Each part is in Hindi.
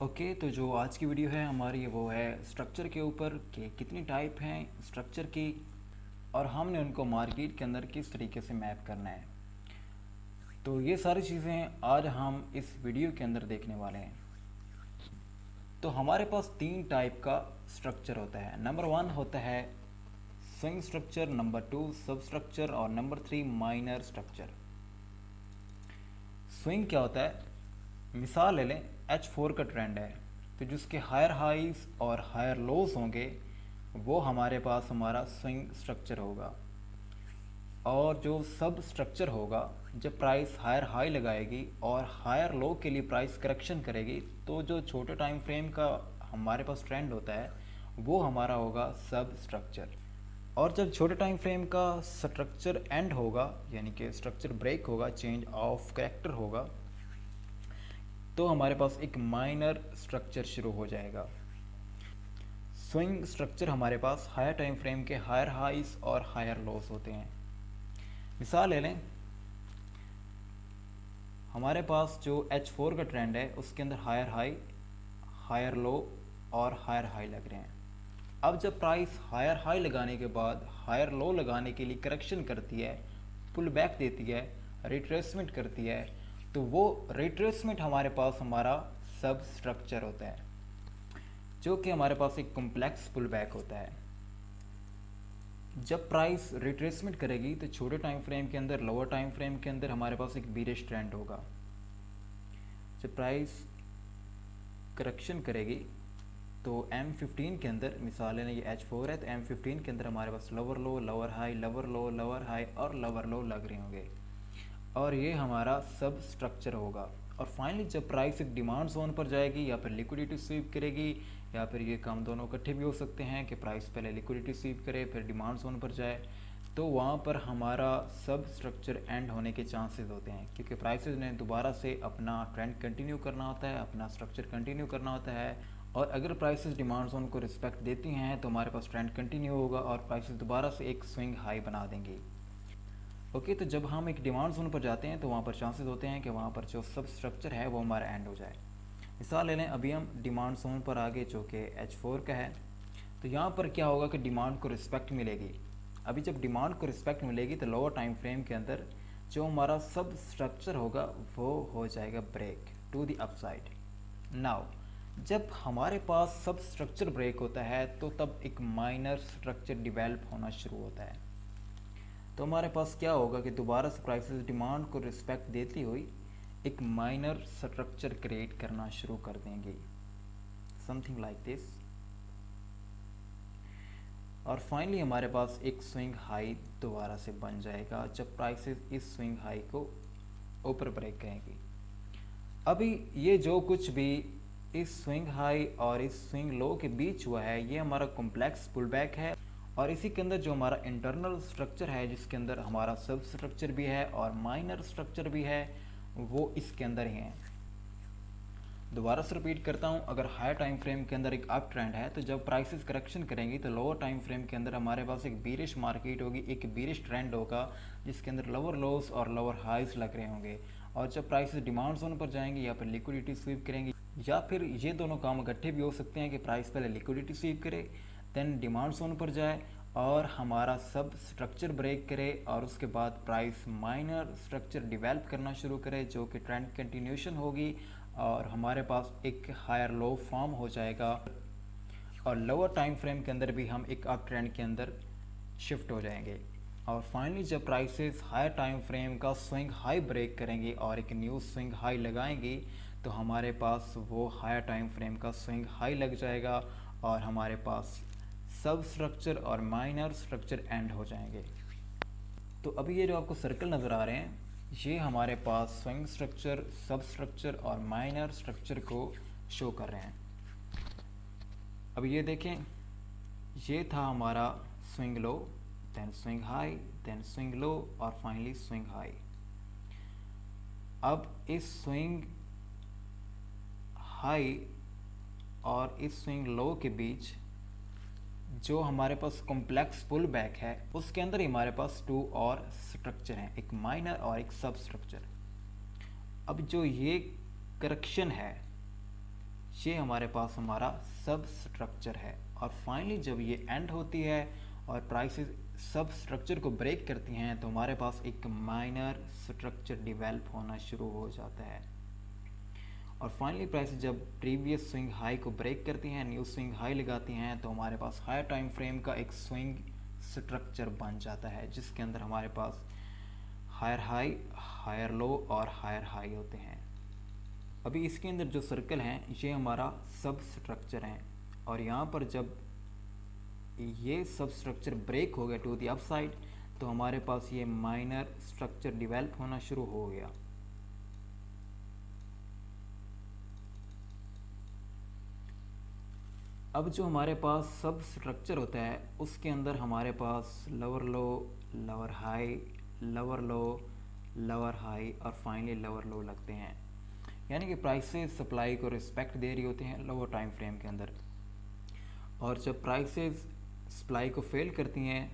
ओके, तो जो आज की वीडियो है हमारी वो है स्ट्रक्चर के ऊपर कि कितनी टाइप हैं स्ट्रक्चर की और हमने उनको मार्केट के अंदर किस तरीके से मैप करना है। तो ये सारी चीज़ें आज हम इस वीडियो के अंदर देखने वाले हैं। तो हमारे पास तीन टाइप का स्ट्रक्चर होता है। नंबर 1 होता है स्विंग स्ट्रक्चर, नंबर 2 सब स्ट्रक्चर और नंबर 3 माइनर स्ट्रक्चर। स्विंग क्या होता है? मिसाल ले लें, H4 का ट्रेंड है तो जिसके हायर हाइज और हायर लोज होंगे वो हमारे पास हमारा स्विंग स्ट्रक्चर होगा। और जो सब स्ट्रक्चर होगा, जब प्राइस हायर हाई लगाएगी और हायर लो के लिए प्राइस करेक्शन करेगी तो जो छोटे टाइम फ्रेम का हमारे पास ट्रेंड होता है वो हमारा होगा सब स्ट्रक्चर। और जब छोटे टाइम फ्रेम का स्ट्रक्चर एंड होगा यानी कि स्ट्रक्चर ब्रेक होगा, चेंज ऑफ कैरेक्टर होगा, तो हमारे पास एक माइनर स्ट्रक्चर शुरू हो जाएगा। स्विंग स्ट्रक्चर हमारे पास हायर टाइम फ्रेम के हायर हाइज और हायर लोस होते हैं। मिसाल ले लें, हमारे पास जो H4 का ट्रेंड है उसके अंदर हायर हाई, हायर लो और हायर हाई लग रहे हैं। अब जब प्राइस हायर हाई लगाने के बाद हायर लो लगाने के लिए करेक्शन करती है, पुल बैक देती है, रिट्रेसमेंट करती है, तो वो रिट्रेसमेंट हमारे पास हमारा सब स्ट्रक्चर होता है, जो कि हमारे पास एक कॉम्प्लेक्स पुल बैक होता है। जब प्राइस रिट्रेसमेंट करेगी तो छोटे टाइम फ्रेम के अंदर, लोअर टाइम फ्रेम के अंदर हमारे पास एक बीरिश ट्रेंड होगा। जब प्राइस करेक्शन करेगी तो M15 के अंदर, मिसाल है ये H4 है तो M15 के अंदर हमारे पास lower low, lower high, lower low, lower high और लोअर लो लग रहे होंगे और ये हमारा सब स्ट्रक्चर होगा। और फाइनली जब प्राइस एक डिमांड जोन पर जाएगी या फिर लिक्विडिटी स्वीप करेगी या फिर ये काम दोनों इकट्ठे भी हो सकते हैं कि प्राइस पहले लिक्विडिटी स्वीप करे फिर डिमांड जोन पर जाए, तो वहाँ पर हमारा सब स्ट्रक्चर एंड होने के चांसेस होते हैं, क्योंकि प्राइसेस ने दोबारा से अपना ट्रेंड कंटिन्यू करना होता है, अपना स्ट्रक्चर कंटिन्यू करना होता है। और अगर प्राइसेस डिमांड जोन को रिस्पेक्ट देती हैं तो हमारे पास ट्रेंड कंटिन्यू होगा और प्राइसेस दोबारा से एक स्विंग हाई बना देंगी। ओके, तो जब हम एक डिमांड जोन पर जाते हैं तो वहाँ पर चांसेस होते हैं कि वहाँ पर जो सब स्ट्रक्चर है वो हमारा एंड हो जाए। मिसाल ले लें, अभी हम डिमांड जोन पर आगे जो कि H4 का है, तो यहाँ पर क्या होगा कि डिमांड को रिस्पेक्ट मिलेगी। अभी जब डिमांड को रिस्पेक्ट मिलेगी तो लोअर टाइम फ्रेम के अंदर जो हमारा सब स्ट्रक्चर होगा वो हो जाएगा break to the upside. Now जब हमारे पास सब स्ट्रक्चर ब्रेक होता है तो तब एक माइनर स्ट्रक्चर डिवेल्प होना शुरू होता है। तो हमारे पास क्या होगा कि दोबारा से प्राइसेस डिमांड को रिस्पेक्ट देती हुई एक माइनर स्ट्रक्चर क्रिएट करना शुरू कर देंगी, समथिंग लाइक दिस। और फाइनली हमारे पास एक स्विंग हाई दोबारा से बन जाएगा जब प्राइसेस इस स्विंग हाई को ऊपर ब्रेक करेंगी। अभी ये जो कुछ भी इस स्विंग हाई और इस स्विंग लो के बीच हुआ है ये हमारा कॉम्प्लेक्स पुल बैक है और इसी के अंदर जो हमारा इंटरनल स्ट्रक्चर है जिसके अंदर हमारा सब स्ट्रक्चर भी है और माइनर स्ट्रक्चर भी है वो इसके अंदर ही है। दोबारा से रिपीट करता हूँ, अगर हायर टाइम फ्रेम के अंदर एक अप ट्रेंड है तो जब प्राइसेस करेक्शन करेंगी तो लोअर टाइम फ्रेम के अंदर हमारे पास एक बीरिश मार्केट होगी, एक बीरिश ट्रेंड होगा जिसके अंदर लोअर लोस और लोअर हाइज लग रहे होंगे। और जब प्राइसेस डिमांड जोन पर जाएंगी या फिर लिक्विडिटी स्वीप करेंगी या फिर ये दोनों काम इकट्ठे भी हो सकते हैं कि प्राइस पहले लिक्विडिटी स्वीप करे देन डिमांड जोन पर जाए और हमारा सब स्ट्रक्चर ब्रेक करे और उसके बाद प्राइस माइनर स्ट्रक्चर डिवेल्प करना शुरू करे जो कि ट्रेंड कंटिन्यूशन होगी और हमारे पास एक हायर लो फॉर्म हो जाएगा और लोअर टाइम फ्रेम के अंदर भी हम एक अप ट्रेंड के अंदर शिफ्ट हो जाएंगे। और फाइनली जब प्राइसेस हायर टाइम फ्रेम का स्विंग हाई ब्रेक करेंगे और एक न्यू स्विंग हाई लगाएंगी तो हमारे पास वो हायर टाइम फ्रेम का स्विंग हाई लग जाएगा और हमारे पास सब स्ट्रक्चर और माइनर स्ट्रक्चर एंड हो जाएंगे। तो अभी ये जो आपको सर्कल नज़र आ रहे हैं ये हमारे पास स्विंग स्ट्रक्चर, सब स्ट्रक्चर और माइनर स्ट्रक्चर को शो कर रहे हैं। अब ये देखें, ये था हमारा swing low, then swing high, then swing low और फाइनली स्विंग हाई। अब इस स्विंग हाई और इस स्विंग लो के बीच जो हमारे पास कॉम्प्लेक्स पुल बैक है उसके अंदर ही हमारे पास टू और स्ट्रक्चर हैं, एक माइनर और एक सब स्ट्रक्चर। अब जो ये करेक्शन है ये हमारे पास हमारा सब स्ट्रक्चर है। और फाइनली जब ये एंड होती है और प्राइसेस सब स्ट्रक्चर को ब्रेक करती हैं तो हमारे पास एक माइनर स्ट्रक्चर डिवेल्प होना शुरू हो जाता है। और फाइनली प्राइस जब प्रीवियस स्विंग हाई को ब्रेक करती हैं, न्यू स्विंग हाई लगाती हैं, तो हमारे पास हायर टाइम फ्रेम का एक स्विंग स्ट्रक्चर बन जाता है जिसके अंदर हमारे पास हायर हाई, हायर लो और हायर हाई होते हैं। अभी इसके अंदर जो सर्कल हैं ये हमारा सब स्ट्रक्चर हैं और यहाँ पर जब ये सब स्ट्रक्चर ब्रेक हो गया टू द अपसाइड तो हमारे पास ये माइनर स्ट्रक्चर डिवेल्प होना शुरू हो गया। अब जो हमारे पास सब स्ट्रक्चर होता है उसके अंदर हमारे पास lower low, lower high, lower low, lower high और फाइनली लोअर लो लगते हैं। यानी कि प्राइसेस सप्लाई को रिस्पेक्ट दे रही होती हैं लोअर टाइम फ्रेम के अंदर। और जब प्राइसेस सप्लाई को फेल करती हैं,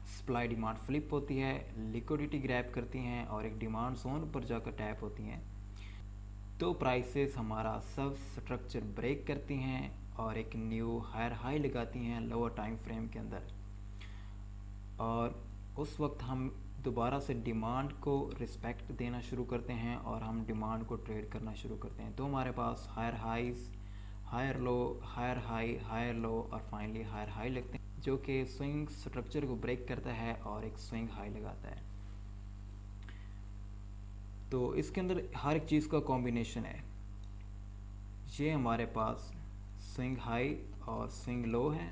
सप्लाई डिमांड फ्लिप होती है, लिक्विडिटी ग्रैब करती हैं और एक डिमांड जोन पर जाकर टैप होती हैं, तो प्राइसेस हमारा सब स्ट्रक्चर ब्रेक करती हैं और एक न्यू हायर हाई लगाती हैं लोअर टाइम फ्रेम के अंदर। और उस वक्त हम दोबारा से डिमांड को रिस्पेक्ट देना शुरू करते हैं और हम डिमांड को ट्रेड करना शुरू करते हैं। तो हमारे पास higher highs, higher low, higher high, higher low और फाइनली हायर हाई लगते हैं जो कि स्विंग स्ट्रक्चर को ब्रेक करता है और एक स्विंग हाई लगाता है। तो इसके अंदर हर एक चीज़ का कॉम्बिनेशन है। ये हमारे पास स्विंग हाई और स्विंग लो है,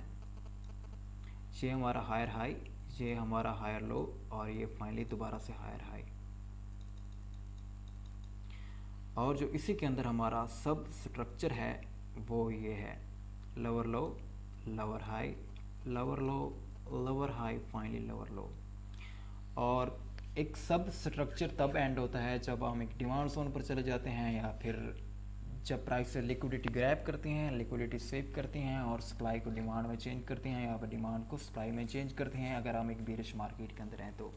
ये हमारा हायर हाई, ये हमारा हायर लो और ये फाइनली दोबारा से हायर हाई। और जो इसी के अंदर हमारा सब स्ट्रक्चर है वो ये है lower low, lower high, lower low, lower high, finally lower लो। और एक सब स्ट्रक्चर तब एंड होता है जब हम एक डिमांड जोन पर चले जाते हैं या फिर जब प्राइस से लिक्विडिटी ग्रैब करती हैं, लिक्विडिटी स्वीप करती हैं और सप्लाई को डिमांड में चेंज करती हैं या फिर डिमांड को सप्लाई में चेंज करती हैं अगर हम एक बेरिश मार्केट के अंदर हैं तो।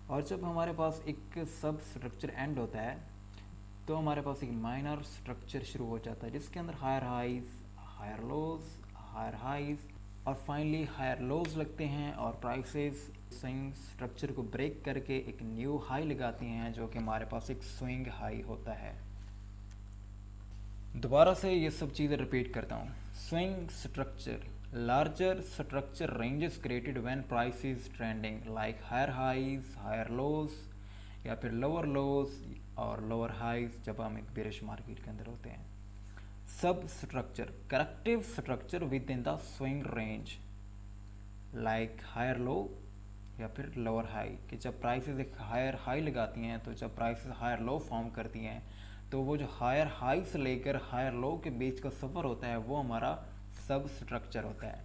और जब हमारे पास एक सब स्ट्रक्चर एंड होता है तो हमारे पास एक माइनर स्ट्रक्चर शुरू हो जाता है जिसके अंदर higher highs, higher lows, higher highs और फाइनली हायर लोज लगते हैं और प्राइसेस स्विंग स्ट्रक्चर को ब्रेक करके एक न्यू हाई लगाती हैं जो कि हमारे पास एक स्विंग हाई होता है। दोबारा से ये सब चीज़ें रिपीट करता हूँ। Swing structure, larger structure ranges created when price is trending like higher highs, higher lows या फिर लोअर लोज और लोअर हाइज जब हम एक बेरिश मार्केट के अंदर होते हैं। Sub structure, corrective structure within the swing range like higher low या फिर लोअर हाई, कि जब प्राइसेस एक हायर हाई लगाती हैं तो जब प्राइसेस हायर लो फॉर्म करती हैं तो वो जो हायर हाई से लेकर हायर लो के बीच का सफ़र होता है वो हमारा सब स्ट्रक्चर होता है।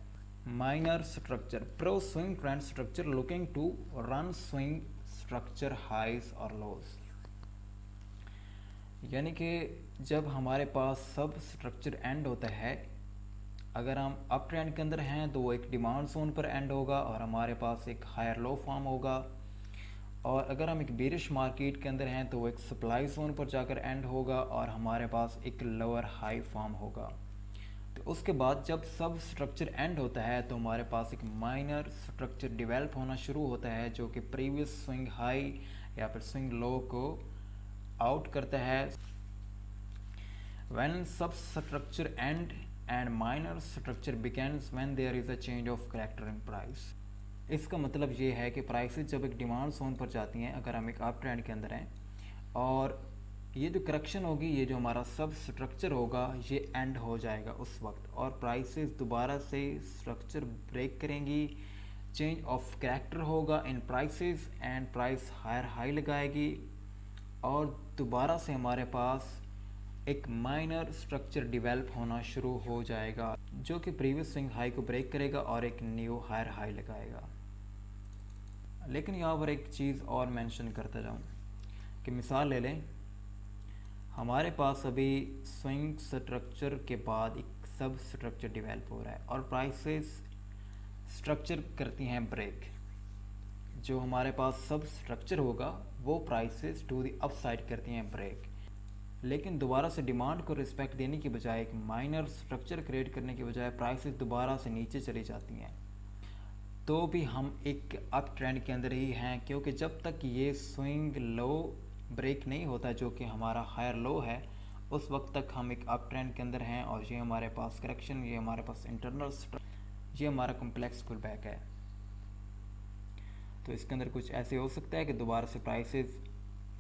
Minor structure, pro swing trend structure looking to run swing structure highs और लोज। यानी कि जब हमारे पास सब स्ट्रक्चर एंड होता है, अगर हम अप ट्रेंड के अंदर हैं तो वो एक डिमांड जोन पर एंड होगा और हमारे पास एक हायर लो फॉर्म होगा। और अगर हम एक बेरिश मार्केट के अंदर हैं तो वो एक सप्लाई जोन पर जाकर एंड होगा और हमारे पास एक लोअर हाई फॉर्म होगा। तो उसके बाद जब सब स्ट्रक्चर एंड होता है तो हमारे पास एक माइनर स्ट्रक्चर डेवलप होना शुरू होता है जो कि प्रीवियस स्विंग हाई या फिर स्विंग लो को आउट करता है। When sub structure and and minor structure begins when there is a change of character in price. इसका मतलब ये है कि प्राइसेस जब एक डिमांड जोन पर जाती हैं, अगर हम एक अप ट्रेंड के अंदर हैं और ये जो करेक्शन होगी, ये जो हमारा सब स्ट्रक्चर होगा ये एंड हो जाएगा उस वक्त और प्राइसेस दोबारा से स्ट्रक्चर ब्रेक करेंगी, चेंज ऑफ कैरेक्टर होगा in prices and price higher high लगाएगी और दोबारा से हमारे पास एक माइनर स्ट्रक्चर डेवलप होना शुरू हो जाएगा जो कि प्रीवियस स्विंग हाई को ब्रेक करेगा और एक न्यू हायर हाई लगाएगा। लेकिन यहाँ पर एक चीज़ और मेंशन करता जाऊँ कि मिसाल ले लें, हमारे पास अभी स्विंग स्ट्रक्चर के बाद एक सब स्ट्रक्चर डेवलप हो रहा है और प्राइसेस स्ट्रक्चर करती हैं ब्रेक। जो हमारे पास सब स्ट्रक्चर होगा वो प्राइसेस टू द अपसाइड करती हैं ब्रेक। लेकिन दोबारा से डिमांड को रिस्पेक्ट देने की बजाय, एक माइनर स्ट्रक्चर क्रिएट करने के बजाय प्राइसेस दोबारा से नीचे चली जाती हैं, तो भी हम एक अप ट्रेंड के अंदर ही हैं, क्योंकि जब तक ये स्विंग लो ब्रेक नहीं होता जो कि हमारा हायर लो है, उस वक्त तक हम एक अप ट्रेंड के अंदर हैं। और ये हमारे पास करेक्शन, ये हमारे पास इंटरनल, ये हमारा कॉम्प्लेक्स पुल बैक है। तो इसके अंदर कुछ ऐसे हो सकता है कि दोबारा से प्राइसेस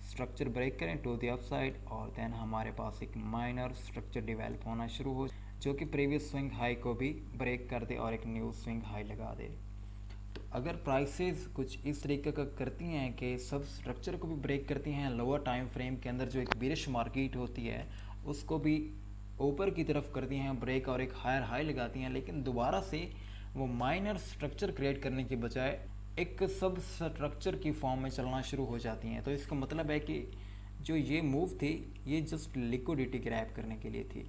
स्ट्रक्चर ब्रेक करें टू द अपसाइड, और देन हमारे पास एक माइनर स्ट्रक्चर डेवलप होना शुरू हो जो कि प्रीवियस स्विंग हाई को भी ब्रेक कर दे और एक न्यू स्विंग हाई लगा दे। तो अगर प्राइसेस कुछ इस तरीके का करती हैं कि सब स्ट्रक्चर को भी ब्रेक करती हैं, लोअर टाइम फ्रेम के अंदर जो एक बेरिश मार्केट होती है उसको भी ऊपर की तरफ करती हैं ब्रेक और एक हायर हाई लगाती हैं, लेकिन दोबारा से वो माइनर स्ट्रक्चर क्रिएट करने की बजाय एक सब स्ट्रक्चर की फॉर्म में चलना शुरू हो जाती हैं। तो इसका मतलब है कि जो ये मूव थी ये जस्ट लिक्विडिटी ग्रैब करने के लिए थी,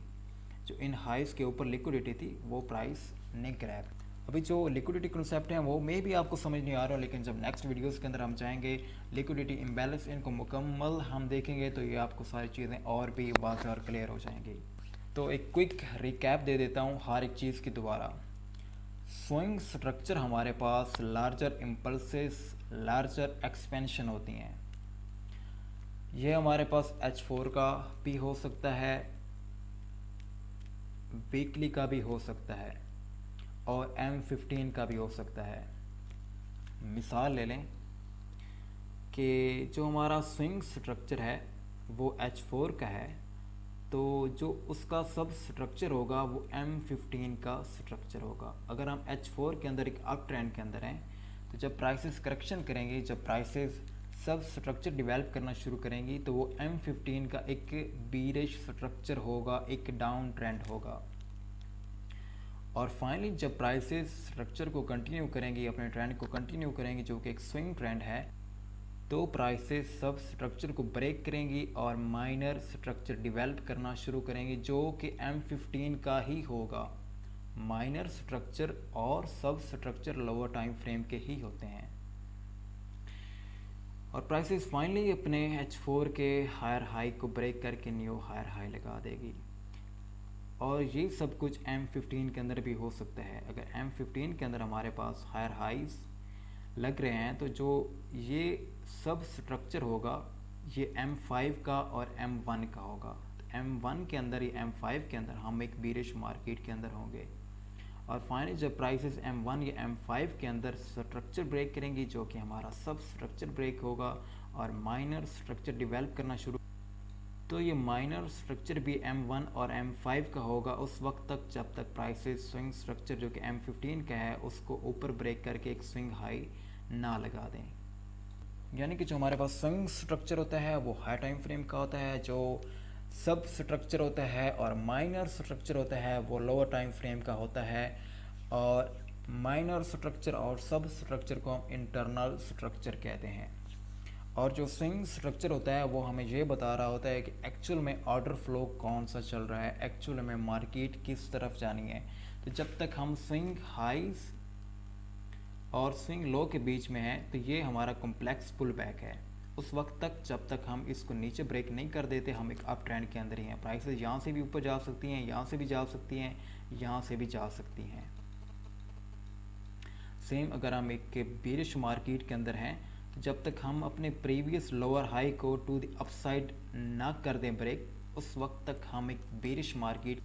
जो इन हाइस के ऊपर लिक्विडिटी थी वो प्राइस ने ग्रैब। अभी जो लिक्विडिटी कॉन्सेप्ट है वो मे भी आपको समझ नहीं आ रहा, लेकिन जब नेक्स्ट वीडियोस के अंदर हम जाएंगे लिक्विडिटी इम्बैलेंस इनको मुकम्मल हम देखेंगे तो ये आपको सारी चीज़ें और भी वाज़ेह और क्लियर हो जाएंगी। तो एक क्विक रिकैप दे देता हूँ हर एक चीज़ की दोबारा। स्विंग स्ट्रक्चर हमारे पास लार्जर इम्पल्सेस, लार्जर एक्सपेंशन होती हैं। ये हमारे पास H4 का भी हो सकता है, वीकली का भी हो सकता है और M15 का भी हो सकता है। मिसाल ले लें कि जो हमारा स्विंग स्ट्रक्चर है वो H4 का है, तो जो उसका सब स्ट्रक्चर होगा वो M15 का स्ट्रक्चर होगा। अगर हम H4 के अंदर एक अप ट्रेंड के अंदर हैं, तो जब प्राइसेस करेक्शन करेंगी, जब प्राइसेस सब स्ट्रक्चर डेवलप करना शुरू करेंगी, तो वो M15 का एक बीरिश स्ट्रक्चर होगा, एक डाउन ट्रेंड होगा। और फाइनली जब प्राइसेस स्ट्रक्चर को कंटिन्यू करेंगी, अपने ट्रेंड को कंटिन्यू करेंगी जो कि एक स्विंग ट्रेंड है, तो प्राइसेस सब स्ट्रक्चर को ब्रेक करेंगी और माइनर स्ट्रक्चर डेवलप करना शुरू करेंगी जो कि M15 का ही होगा। माइनर स्ट्रक्चर और सब स्ट्रक्चर लोअर टाइम फ्रेम के ही होते हैं। और प्राइसेस फाइनली अपने H4 के हायर हाई को ब्रेक करके न्यू हायर हाई लगा देगी। और ये सब कुछ M15 के अंदर भी हो सकता है। अगर M15 के अंदर हमारे पास हायर हाइज लग रहे हैं, तो जो ये सब स्ट्रक्चर होगा ये M5 का और M1 का होगा। तो M1 के अंदर या M5 के अंदर हम एक बीरिश मार्केट के अंदर होंगे। और फाइनली जब प्राइसेस M1 या M5 के अंदर स्ट्रक्चर ब्रेक करेंगी, जो कि हमारा सब स्ट्रक्चर ब्रेक होगा और माइनर स्ट्रक्चर डेवलप करना शुरू, तो ये माइनर स्ट्रक्चर भी M1 और M5 का होगा उस वक्त तक जब तक प्राइसेस स्विंग स्ट्रक्चर जो कि M15 का है उसको ऊपर ब्रेक करके एक स्विंग हाई ना लगा दें। यानी कि जो हमारे पास स्विंग स्ट्रक्चर होता है वो हाई टाइम फ्रेम का होता है, जो सब स्ट्रक्चर होता है और माइनर स्ट्रक्चर होता है वो लोअर टाइम फ्रेम का होता है। और माइनर स्ट्रक्चर और सब स्ट्रक्चर को हम इंटरनल स्ट्रक्चर कहते हैं। और जो स्विंग स्ट्रक्चर होता है वो हमें ये बता रहा होता है कि एक्चुअल में ऑर्डर फ्लो कौन सा चल रहा है, एक्चुअल में मार्केट किस तरफ जानी है। तो जब तक हम स्विंग हाइज और स्विंग लो के बीच में है, तो ये हमारा कॉम्प्लेक्स पुल बैक है। उस वक्त तक जब तक हम इसको नीचे ब्रेक नहीं कर देते, हम एक अप ट्रेंड के अंदर ही हैं। प्राइसेस यहाँ से भी ऊपर जा सकती हैं, यहाँ से भी जा सकती हैं, यहाँ से भी जा सकती हैं। सेम अगर हम एक बेरिश मार्केट के अंदर हैं, तो जब तक हम अपने प्रीवियस लोअर हाई को टू द अपसाइड ना कर दें ब्रेक, उस वक्त तक हम एक बेरिश मार्केट,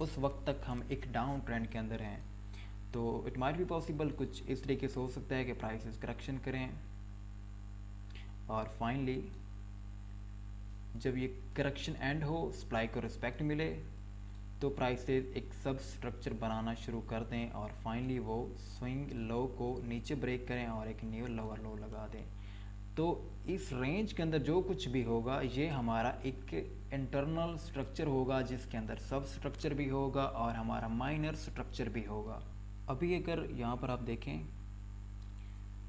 उस वक्त तक हम एक डाउन ट्रेंड के अंदर हैं। तो इट माइट भी पॉसिबल कुछ इस तरीके से हो सकता है कि प्राइसेस करेक्शन करें और फाइनली जब ये करेक्शन एंड हो, सप्लाई को रिस्पेक्ट मिले, तो प्राइसेस एक सब स्ट्रक्चर बनाना शुरू कर दें और फाइनली वो स्विंग लो को नीचे ब्रेक करें और एक न्यू लोअर लो लगा दें। तो इस रेंज के अंदर जो कुछ भी होगा ये हमारा एक इंटरनल स्ट्रक्चर होगा जिसके अंदर सब स्ट्रक्चर भी होगा और हमारा माइनर स्ट्रक्चर भी होगा। अभी अगर यहाँ पर आप देखें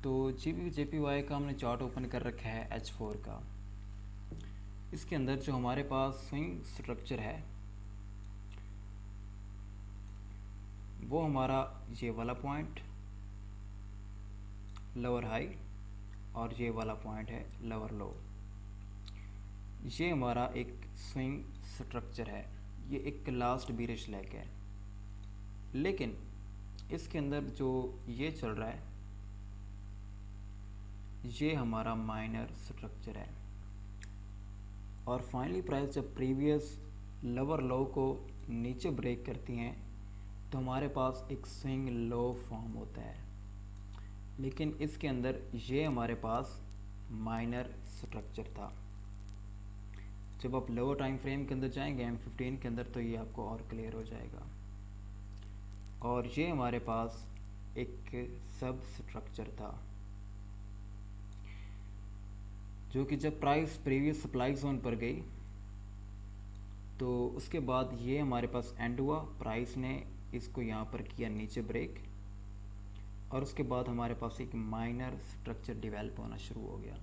तो JPY का हमने चार्ट ओपन कर रखा है H4 का। इसके अंदर जो हमारे पास स्विंग स्ट्रक्चर है वो हमारा ये वाला पॉइंट लोअर हाई और ये वाला पॉइंट है लोअर लो। ये हमारा एक स्विंग स्ट्रक्चर है, ये एक लास्ट बीरिश लेग है, लेकिन इसके अंदर जो ये चल रहा है ये हमारा माइनर स्ट्रक्चर है। और फाइनली प्राइस जब प्रीवियस लोअर लो को नीचे ब्रेक करती हैं तो हमारे पास एक स्विंग लो फॉर्म होता है, लेकिन इसके अंदर ये हमारे पास माइनर स्ट्रक्चर था। जब आप लोअर टाइम फ्रेम के अंदर जाएंगे M15 के अंदर तो ये आपको और क्लियर हो जाएगा। और ये हमारे पास एक सब स्ट्रक्चर था जो कि जब प्राइस प्रीवियस सप्लाई जोन पर गई तो उसके बाद ये हमारे पास एंड हुआ, प्राइस ने इसको यहाँ पर किया नीचे ब्रेक, और उसके बाद हमारे पास एक माइनर स्ट्रक्चर डेवलप होना शुरू हो गया।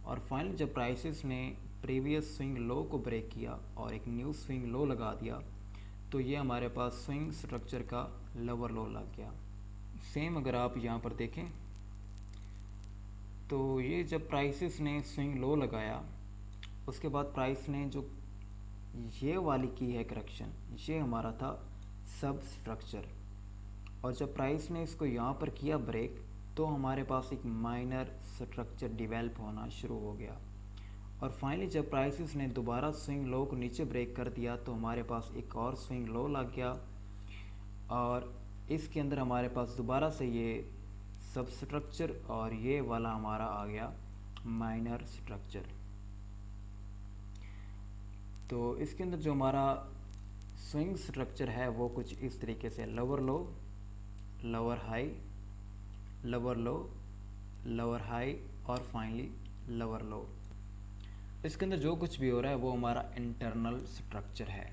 और फाइनली जब प्राइसेस ने प्रीवियस स्विंग लो को ब्रेक किया और एक न्यू स्विंग लो लगा दिया तो ये हमारे पास स्विंग स्ट्रक्चर का लोअर लो लग गया। सेम अगर आप यहाँ पर देखें तो ये जब प्राइसेस ने स्विंग लो लगाया उसके बाद प्राइस ने जो ये वाली की है करेक्शन, ये हमारा था सब स्ट्रक्चर, और जब प्राइस ने इसको यहाँ पर किया ब्रेक तो हमारे पास एक माइनर स्ट्रक्चर डेवलप होना शुरू हो गया। और फाइनली जब प्राइसेस ने दोबारा स्विंग लो को नीचे ब्रेक कर दिया तो हमारे पास एक और स्विंग लो लग गया, और इसके अंदर हमारे पास दोबारा से ये सब स्ट्रक्चर और ये वाला हमारा आ गया माइनर स्ट्रक्चर। तो इसके अंदर जो हमारा स्विंग स्ट्रक्चर है वो कुछ इस तरीके से lower low, lower high, lower low, lower high और फाइनली लोअर लो। इसके अंदर जो कुछ भी हो रहा है वो हमारा इंटरनल स्ट्रक्चर है,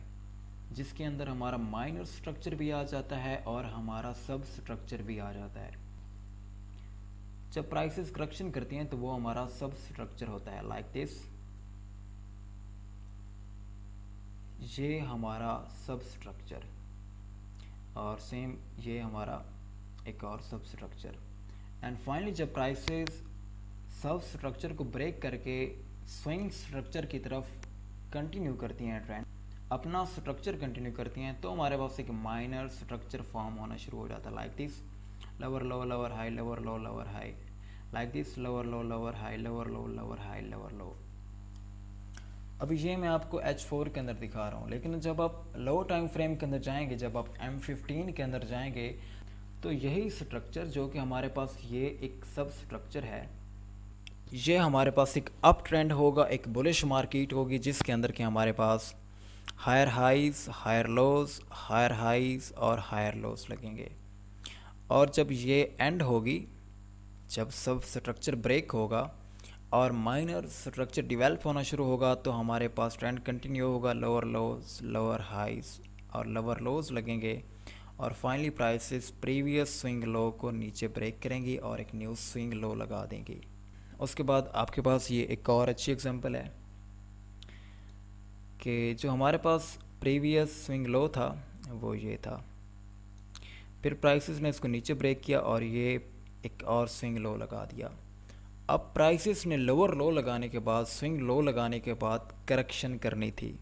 जिसके अंदर हमारा माइनर स्ट्रक्चर भी आ जाता है और हमारा सब स्ट्रक्चर भी आ जाता है। जब प्राइसेस करेक्शन करती हैं तो वो हमारा सब स्ट्रक्चर होता है लाइक दिस, ये हमारा सब स्ट्रक्चर, और सेम ये हमारा एक और सब स्ट्रक्चर। एंड फाइनली जब प्राइसेस सब स्ट्रक्चर को ब्रेक करके स्विंग स्ट्रक्चर की तरफ कंटिन्यू करती हैं, ट्रेंड अपना स्ट्रक्चर कंटिन्यू करती हैं, तो हमारे पास एक माइनर स्ट्रक्चर फॉर्म होना शुरू हो जाता है like this, lower low, lower high, lower low, lower high, like this, lower low, lower high, lower low, lower high, lower लो। अभी ये मैं आपको H4 के अंदर दिखा रहा हूँ, लेकिन जब आप लो टाइम फ्रेम के अंदर जाएंगे, जब आप M15 के अंदर जाएंगे तो यही स्ट्रक्चर जो कि हमारे पास ये एक सब स्ट्रक्चर है, ये हमारे पास एक अप ट्रेंड होगा, एक बुलिश मार्केट होगी जिसके अंदर के हमारे पास higher highs, higher lows, higher highs और हायर लोज लगेंगे। और जब ये एंड होगी, जब सब स्ट्रक्चर ब्रेक होगा और माइनर स्ट्रक्चर डेवलप होना शुरू होगा तो हमारे पास ट्रेंड कंटिन्यू होगा, लोअर लोज, लोअर हाइज और लोअर लोज लगेंगे, और finally prices previous swing low को नीचे ब्रेक करेंगी और एक न्यू स्विंग लो लगा देंगी। उसके बाद आपके पास ये एक और अच्छी एग्जांपल है कि जो हमारे पास प्रीवियस स्विंग लो था वो ये था, फिर प्राइसेस ने इसको नीचे ब्रेक किया और ये एक और स्विंग लो लगा दिया। अब प्राइसेस ने लोअर लो लगाने के बाद, स्विंग लो लगाने के बाद करेक्शन करनी थी,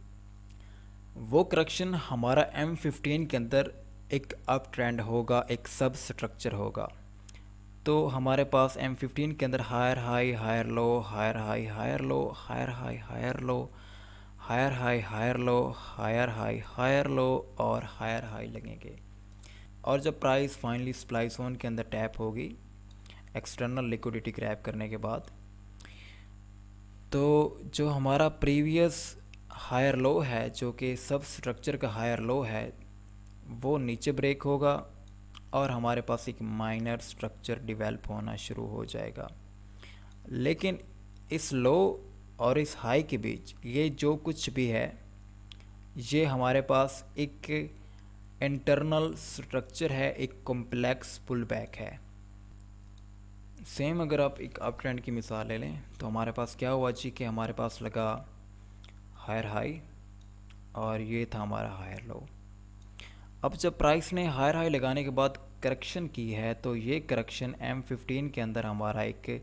वो करेक्शन हमारा M15 के अंदर एक अप ट्रेंड होगा, एक सब स्ट्रक्चर होगा। तो हमारे पास M15 के अंदर higher high, higher low, higher high, higher low, higher high, higher low, higher high, higher low, higher high, higher low और हायर हाई लगेंगे। और जब प्राइस फाइनली सप्लाई जोन के अंदर टैप होगी एक्सटर्नल लिक्विडिटी ग्रैब करने के बाद, तो जो हमारा प्रीवियस हायर लो है, जो कि सब स्ट्रक्चर का हायर लो है, वो नीचे ब्रेक होगा और हमारे पास एक माइनर स्ट्रक्चर डेवलप होना शुरू हो जाएगा। लेकिन इस लो और इस हाई के बीच ये जो कुछ भी है ये हमारे पास एक इंटरनल स्ट्रक्चर है, एक कॉम्प्लेक्स पुल बैक है। सेम अगर आप एक अप ट्रेंड की मिसाल ले लें तो हमारे पास क्या हुआ जी कि हमारे पास लगा हायर हाई और ये था हमारा हायर लो। अब जब प्राइस ने हायर हाई लगाने के बाद करेक्शन की है तो ये करेक्शन M15 के अंदर हमारा एक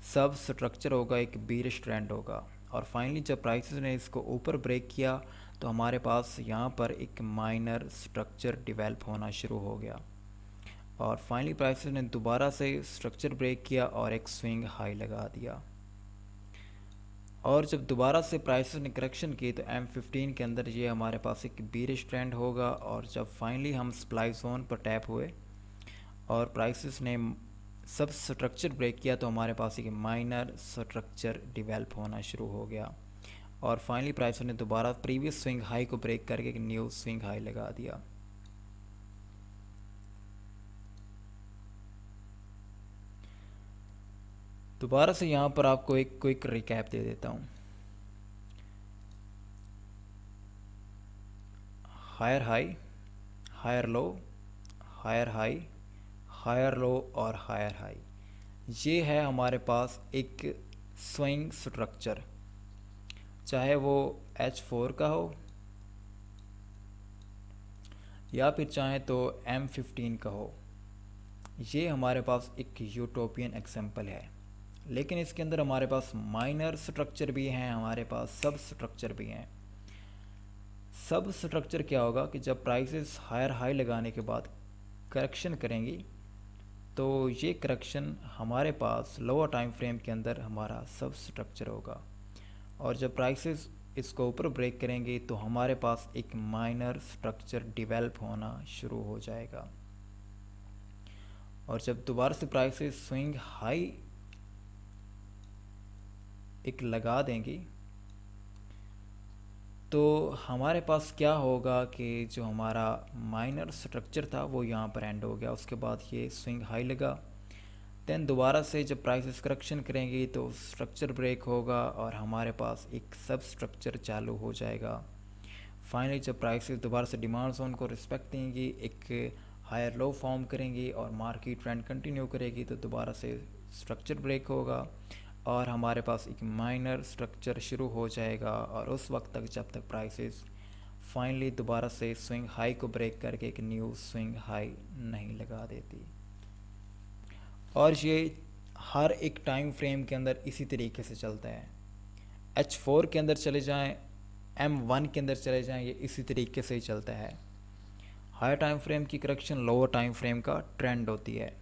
सब स्ट्रक्चर होगा, एक बीरिश ट्रेंड होगा, और फाइनली जब प्राइसेस ने इसको ऊपर ब्रेक किया तो हमारे पास यहाँ पर एक माइनर स्ट्रक्चर डेवलप होना शुरू हो गया और फाइनली प्राइसेस ने दोबारा से स्ट्रक्चर ब्रेक किया और एक स्विंग हाई लगा दिया। और जब दोबारा से प्राइसेस ने करेक्शन की तो M15 के अंदर ये हमारे पास एक बीरिश ट्रेंड होगा और जब फाइनली हम सप्लाई जोन पर टैप हुए और प्राइसेस ने सब स्ट्रक्चर ब्रेक किया तो हमारे पास एक माइनर स्ट्रक्चर डेवलप होना शुरू हो गया और फाइनली प्राइसेस ने दोबारा प्रीवियस स्विंग हाई को ब्रेक करके एक न्यू स्विंग हाई लगा दिया। दोबारा से यहाँ पर आपको एक क्विक रिकैप दे देता हूँ। Higher high, higher low, higher high, higher low और हायर हाई, ये है हमारे पास एक स्विंग स्ट्रक्चर, चाहे वो H4 का हो या फिर चाहे तो M15 का हो। ये हमारे पास एक यूटोपियन एग्जाम्पल है, लेकिन इसके अंदर हमारे पास माइनर स्ट्रक्चर भी हैं, हमारे पास सब स्ट्रक्चर भी हैं। सब स्ट्रक्चर क्या होगा कि जब प्राइसेस हायर हाई लगाने के बाद करेक्शन करेंगी तो ये करेक्शन हमारे पास लोअर टाइम फ्रेम के अंदर हमारा सब स्ट्रक्चर होगा और जब प्राइसेस इसको ऊपर ब्रेक करेंगे तो हमारे पास एक माइनर स्ट्रक्चर डेवलप होना शुरू हो जाएगा और जब दोबारा से प्राइसेस स्विंग हाई एक लगा देंगी तो हमारे पास क्या होगा कि जो हमारा माइनर स्ट्रक्चर था वो यहाँ पर एंड हो गया। उसके बाद ये स्विंग हाई लगा, देन दोबारा से जब प्राइसेस करेक्शन करेंगी तो स्ट्रक्चर ब्रेक होगा और हमारे पास एक सब स्ट्रक्चर चालू हो जाएगा। फाइनली जब प्राइसेस दोबारा से डिमांड जोन को रिस्पेक्ट देंगी, एक हायर लो फॉर्म करेंगी और मार्केट ट्रेंड कंटिन्यू करेगी तो दोबारा से स्ट्रक्चर ब्रेक होगा और हमारे पास एक माइनर स्ट्रक्चर शुरू हो जाएगा और उस वक्त तक जब तक प्राइसेस फाइनली दोबारा से स्विंग हाई को ब्रेक करके एक न्यू स्विंग हाई नहीं लगा देती। और ये हर एक टाइम फ्रेम के अंदर इसी तरीके से चलता है। H4 के अंदर चले जाएं, M1 के अंदर चले जाएं, ये इसी तरीके से ही चलता है। हायर टाइम फ्रेम की करेक्शन लोअर टाइम फ्रेम का ट्रेंड होती है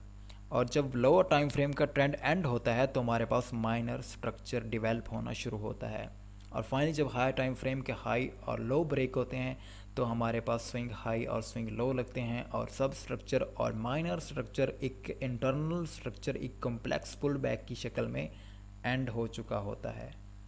और जब लोअर टाइम फ्रेम का ट्रेंड एंड होता है तो हमारे पास माइनर स्ट्रक्चर डेवलप होना शुरू होता है और फाइनली जब हायर टाइम फ्रेम के हाई और लो ब्रेक होते हैं तो हमारे पास स्विंग हाई और स्विंग लो लगते हैं और सब स्ट्रक्चर और माइनर स्ट्रक्चर एक इंटरनल स्ट्रक्चर एक कॉम्प्लेक्स पुल बैक की शक्ल में एंड हो चुका होता है।